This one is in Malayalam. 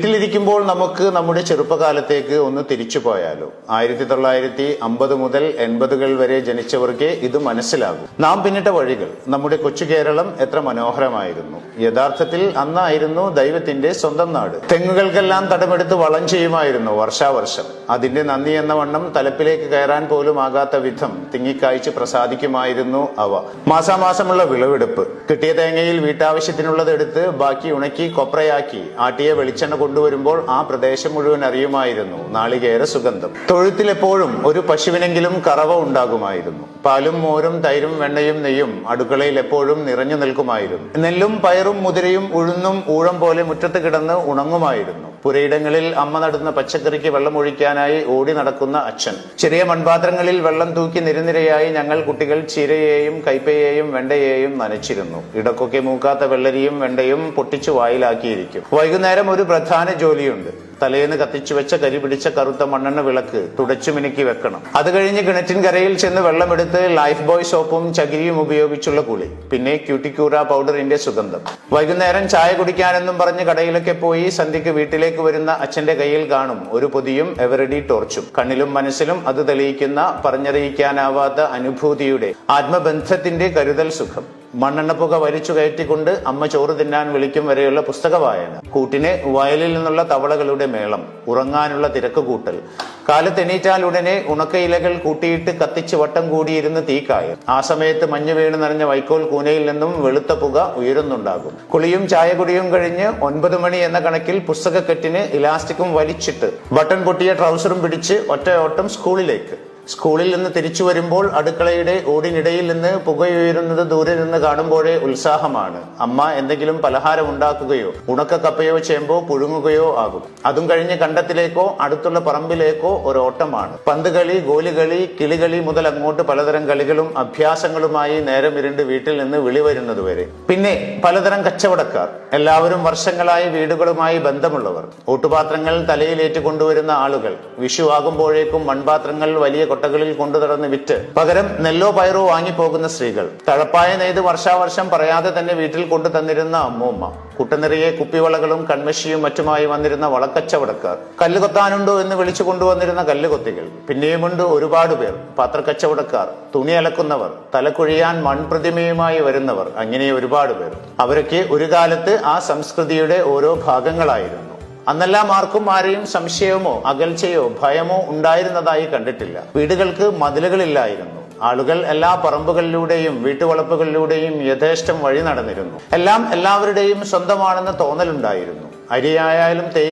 വീട്ടിലിരിക്കുമ്പോൾ നമുക്ക് നമ്മുടെ ചെറുപ്പകാലത്തേക്ക് ഒന്ന് തിരിച്ചു പോയാലോ? 1950 മുതൽ 80കൾ വരെ ജനിച്ചവർക്ക് ഇത് മനസ്സിലാകും. നാം പിന്നിട്ട വഴികൾ, നമ്മുടെ കൊച്ചു കേരളം എത്ര മനോഹരമായിരുന്നു. യഥാർത്ഥത്തിൽ അന്നായിരുന്നു ദൈവത്തിന്റെ സ്വന്തം നാട്. തെങ്ങുകൾക്കെല്ലാം തടമെടുത്ത് വളം ചെയ്യുമായിരുന്നു വർഷാവർഷം. അതിന്റെ നന്ദി എന്ന വണ്ണം തലപ്പിലേക്ക് കയറാൻ പോലും ആകാത്ത വിധം തിങ്ങിക്കായ്ച്ച് പ്രസാദിക്കുമായിരുന്നു അവ. മാസാമാസമുള്ള വിളവെടുപ്പ്. കിട്ടിയ തേങ്ങയിൽ വീട്ടാവശ്യത്തിനുള്ളത് എടുത്ത് ബാക്കി ഉണക്കി കൊപ്രയാക്കി ആട്ടിയ വെളിച്ചെണ്ണ കൊണ്ടുവരുമ്പോൾ ആ പ്രദേശം മുഴുവൻ അറിയുമായിരുന്നു നാളികേര സുഗന്ധം. തൊഴുത്തിലെപ്പോഴും ഒരു പശുവിനെങ്കിലും കറവ ഉണ്ടാകുമായിരുന്നു. പാലും മോരും തൈരും വെണ്ണയും നെയ്യും അടുക്കളയിൽ എപ്പോഴും നിറഞ്ഞു നിൽക്കുമായിരുന്നു. നെല്ലും പയറും മുതിരയും ഉഴുന്നും ഊഴം പോലെ മുറ്റത്ത് കിടന്ന് ഉണങ്ങുമായിരുന്നു. പുരയിടങ്ങളിൽ അമ്മ നടുന്ന പച്ചക്കറിക്ക് വെള്ളമൊഴിക്കാനായി ഓടി നടക്കുന്ന അച്ഛൻ. ചെറിയ മൺപാത്രങ്ങളിൽ വെള്ളം തൂക്കി നിരനിരയായി ഞങ്ങൾ കുട്ടികൾ ചീരയെയും കൈപ്പയെയും വെണ്ടയെയും നനച്ചിരുന്നു. ഇടക്കൊക്കെ മൂക്കാത്ത വെള്ളരിയും വെണ്ടയും പൊട്ടിച്ചു വായിലാക്കിയിരിക്കും. വൈകുന്നേരം ഒരു പ്രധാന ജോലിയുണ്ട്. തലേന്ന് കത്തിച്ചു വെച്ച കരി പിടിച്ച കറുത്ത മണ്ണെണ്ണ വിളക്ക് തുടച്ചു മിനുക്കി വെക്കണം. അത് കഴിഞ്ഞ് കിണറ്റിൻകരയിൽ ചെന്ന് വെള്ളമെടുത്ത് ലൈഫ് ബോയ് സോപ്പും ചകിരിയും ഉപയോഗിച്ചുള്ള കുളി. പിന്നെ ക്യൂട്ടിക്യൂറ പൗഡറിന്റെ സുഗന്ധം. വൈകുന്നേരം ചായ കുടിക്കാനെന്നും പറഞ്ഞ് കടയിലൊക്കെ പോയി സന്ധ്യക്ക് വീട്ടിലേക്ക് വരുന്ന അച്ഛന്റെ കയ്യിൽ കാണും ഒരു പൊതിയും എവറഡി ടോർച്ചും. കണ്ണിലും മനസ്സിലും അത് തെളിയിക്കുന്ന പറഞ്ഞറിയിക്കാനാവാത്ത അനുഭൂതിയുടെ ആത്മബന്ധത്തിന്റെ കരുതൽ സുഖം. മണ്ണെണ്ണപ്പുക വലിച്ചു കയറ്റിക്കൊണ്ട് അമ്മ ചോറ് തിന്നാൻ വിളിക്കും വരെയുള്ള പുസ്തക വായന. കൂട്ടിന് വയലിൽ നിന്നുള്ള തവളകളുടെ മേളം. ഉറങ്ങാനുള്ള തിരക്ക് കൂട്ടൽ. കാലത്തെണീറ്റാൽ ഉടനെ ഉണക്കയിലകൾ കൂട്ടിയിട്ട് കത്തിച്ച് വട്ടം കൂടിയിരുന്ന് തീക്കായർ. ആ സമയത്ത് മഞ്ഞ് വീണ് നിറഞ്ഞ വൈക്കോൽ കൂനയിൽ നിന്നും വെളുത്ത പുക ഉയരുന്നുണ്ടാകും. കുളിയും ചായകുടിയും കഴിഞ്ഞ് 9 മണി എന്ന കണക്കിൽ പുസ്തകക്കെട്ടിന് ഇലാസ്റ്റിക്കും വലിച്ചിട്ട് ബട്ടൺ പൊട്ടിയ ട്രൗസറും പിടിച്ച് ഒറ്റ ഓട്ടം സ്കൂളിലേക്ക്. സ്കൂളിൽ നിന്ന് തിരിച്ചു വരുമ്പോൾ അടുക്കളയുടെ ഓടിനിടയിൽ നിന്ന് പുകയുയരുന്നത് ദൂരെ നിന്ന് കാണുമ്പോഴേ ഉത്സാഹമാണ്. അമ്മ എന്തെങ്കിലും പലഹാരം ഉണ്ടാക്കുകയോ ഉണക്ക കപ്പയോ ചേമ്പോ പുഴുങ്ങുകയോ ആകും. അതും കഴിഞ്ഞ് കണ്ടത്തിലേക്കോ അടുത്തുള്ള പറമ്പിലേക്കോ ഒരോട്ടമാണ്. പന്തുകളി, ഗോലികളി, കിളികളി മുതൽ അങ്ങോട്ട് പലതരം കളികളും അഭ്യാസങ്ങളുമായി നേരം ഇരുണ്ട് വീട്ടിൽ നിന്ന് വിളി വരുന്നതുവരെ. പിന്നെ പലതരം കച്ചവടക്കാർ. എല്ലാവരും വർഷങ്ങളായി വീടുകളുമായി ബന്ധമുള്ളവർ. ഓട്ടുപാത്രങ്ങൾ തലയിലേറ്റ് കൊണ്ടുവരുന്ന ആളുകൾ. വിഷു ആകുമ്പോഴേക്കും മൺപാത്രങ്ങൾ വലിയ കൊട്ടകളിൽ കൊണ്ടു നടന്ന് വിറ്റ് പകരം നെല്ലോ പയറോ വാങ്ങിപ്പോകുന്ന സ്ത്രീകൾ. തഴപ്പായ നെയ്ത് വർഷാവർഷം പറയാതെ തന്നെ വീട്ടിൽ കൊണ്ടു തന്നിരുന്ന അമ്മൂമ്മ. കുട്ടനിറയെ കുപ്പിവളകളും കൺമഷിയും മറ്റുമായി വന്നിരുന്ന വളക്കച്ചവടക്കാർ. കല്ലുകൊത്താനുണ്ടോ എന്ന് വിളിച്ചു കൊണ്ടുവന്നിരുന്ന കല്ലുകൊത്തികൾ. പിന്നെയുമുണ്ട് ഒരുപാട് പേർ. പാത്രക്കച്ചവടക്കാർ, തുണി അലക്കുന്നവർ, തലക്കുഴിയാൻ മൺപ്രതിമയുമായി വരുന്നവർ, അങ്ങനെ ഒരുപാട് പേർ. അവരൊക്കെ ഒരു കാലത്ത് ആ സംസ്കൃതിയുടെ ഓരോ ഭാഗങ്ങളായിരുന്നു. അന്നെല്ലാം ആർക്കും ആരെയും സംശയമോ അകൽച്ചയോ ഭയമോ ഉണ്ടായിരുന്നതായി കണ്ടിട്ടില്ല. വീടുകൾക്ക് മതിലുകളില്ലായിരുന്നു. ആളുകൾ എല്ലാ പറമ്പുകളിലൂടെയും വീട്ടുവളപ്പുകളിലൂടെയും യഥേഷ്ടം വഴി നടന്നിരുന്നു. എല്ലാം എല്ലാവരുടെയും സ്വന്തമാണെന്ന് തോന്നലുണ്ടായിരുന്നു. അരിയായാലും